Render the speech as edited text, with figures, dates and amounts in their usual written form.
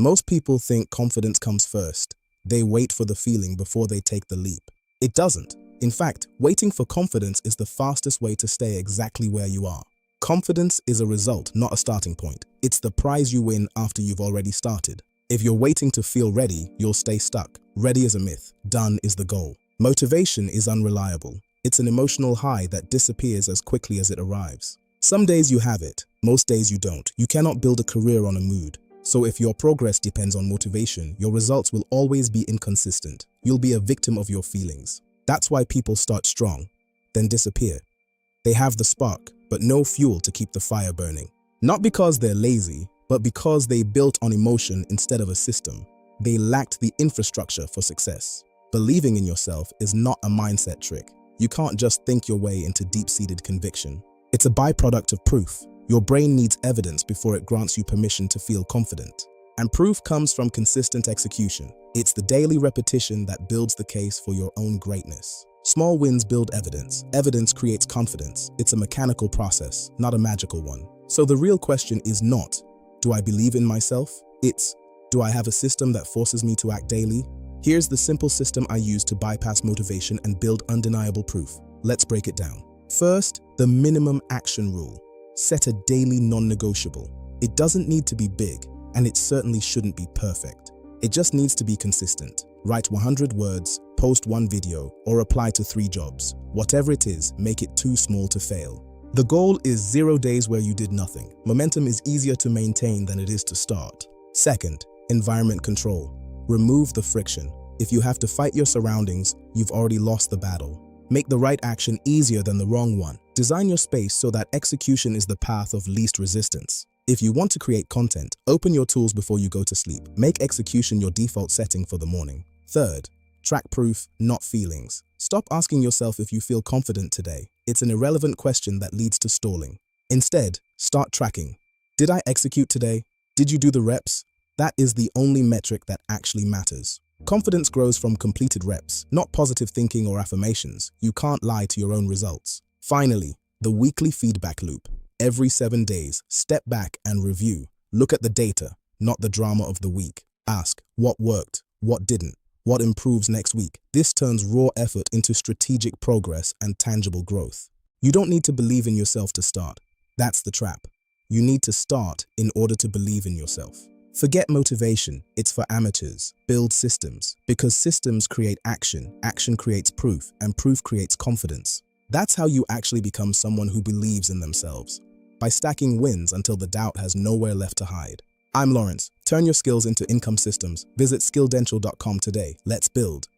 Most people think confidence comes first. They wait for the feeling before they take the leap. It doesn't. In fact, waiting for confidence is the fastest way to stay exactly where you are. Confidence is a result, not a starting point. It's the prize you win after you've already started. If you're waiting to feel ready, you'll stay stuck. Ready is a myth. Done is the goal. Motivation is unreliable. It's an emotional high that disappears as quickly as it arrives. Some days you have it, most days you don't. You cannot build a career on a mood. So if your progress depends on motivation, your results will always be inconsistent. You'll be a victim of your feelings. That's why people start strong, then disappear. They have the spark, but no fuel to keep the fire burning. Not because they're lazy, but because they built on emotion instead of a system. They lacked the infrastructure for success. Believing in yourself is not a mindset trick. You can't just think your way into deep-seated conviction. It's a byproduct of proof. Your brain needs evidence before it grants you permission to feel confident. And proof comes from consistent execution. It's the daily repetition that builds the case for your own greatness. Small wins build evidence. Evidence creates confidence. It's a mechanical process, not a magical one. So the real question is not, do I believe in myself? It's, do I have a system that forces me to act daily? Here's the simple system I use to bypass motivation and build undeniable proof. Let's break it down. First, the minimum action rule. Set a daily non-negotiable. It doesn't need to be big, and it certainly shouldn't be perfect. It just needs to be consistent. Write 100 words, post 1 video, or apply to 3 jobs. Whatever it is, make it too small to fail. The goal is 0 days where you did nothing. Momentum is easier to maintain than it is to start. Second, environment control. Remove the friction. If you have to fight your surroundings, you've already lost the battle. Make the right action easier than the wrong one. Design your space so that execution is the path of least resistance. If you want to create content, open your tools before you go to sleep. Make execution your default setting for the morning. Third, track proof, not feelings. Stop asking yourself if you feel confident today. It's an irrelevant question that leads to stalling. Instead, start tracking. Did I execute today? Did you do the reps? That is the only metric that actually matters. Confidence grows from completed reps, not positive thinking or affirmations. You can't lie to your own results. Finally, the weekly feedback loop. Every 7 days, step back and review. Look at the data, not the drama of the week. Ask, what worked? What didn't? What improves next week? This turns raw effort into strategic progress and tangible growth. You don't need to believe in yourself to start. That's the trap. You need to start in order to believe in yourself. Forget motivation, it's for amateurs. Build systems, because systems create action, action creates proof, and proof creates confidence. That's how you actually become someone who believes in themselves, by stacking wins until the doubt has nowhere left to hide. I'm Lawrence. Turn your skills into income systems. Visit skilldential.com today. Let's build.